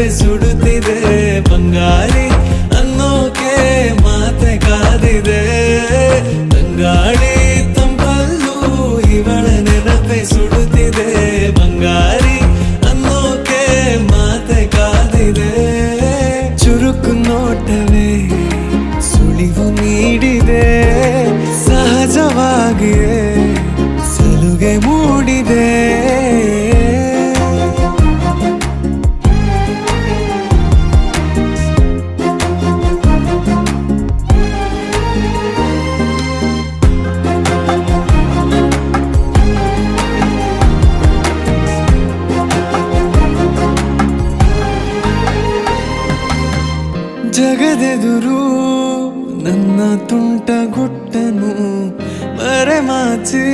ನೆನಪೆ ಸುಡುತ್ತಿದೆ ಬಂಗಾರಿ ಅನ್ನೋಕೆ ಮಾತೆ ಕಾದಿದೆ ತಂಗಾಳಿ ತಂಪಲ್ಲೂ ಇವಳ ನೆನಪೆ ಸುಡುತ್ತಿದೆ ಬಂಗಾರಿ ಅನ್ನೋಕೆ ಮಾತೆ ಕಾದಿದೆ ಚುರುಕು ನೋಟವೇ ಸುಳಿವು ನೀಡಿದೆ ಸಹಜವಾಗಿಯೇ ಸಲುಗೆ ಮೂಡಿದೆ ಜಗದೆದುರು ನನ್ನ ತುಂಟ ಗುಟ್ಟನು ಮರೆಮಾಚಿ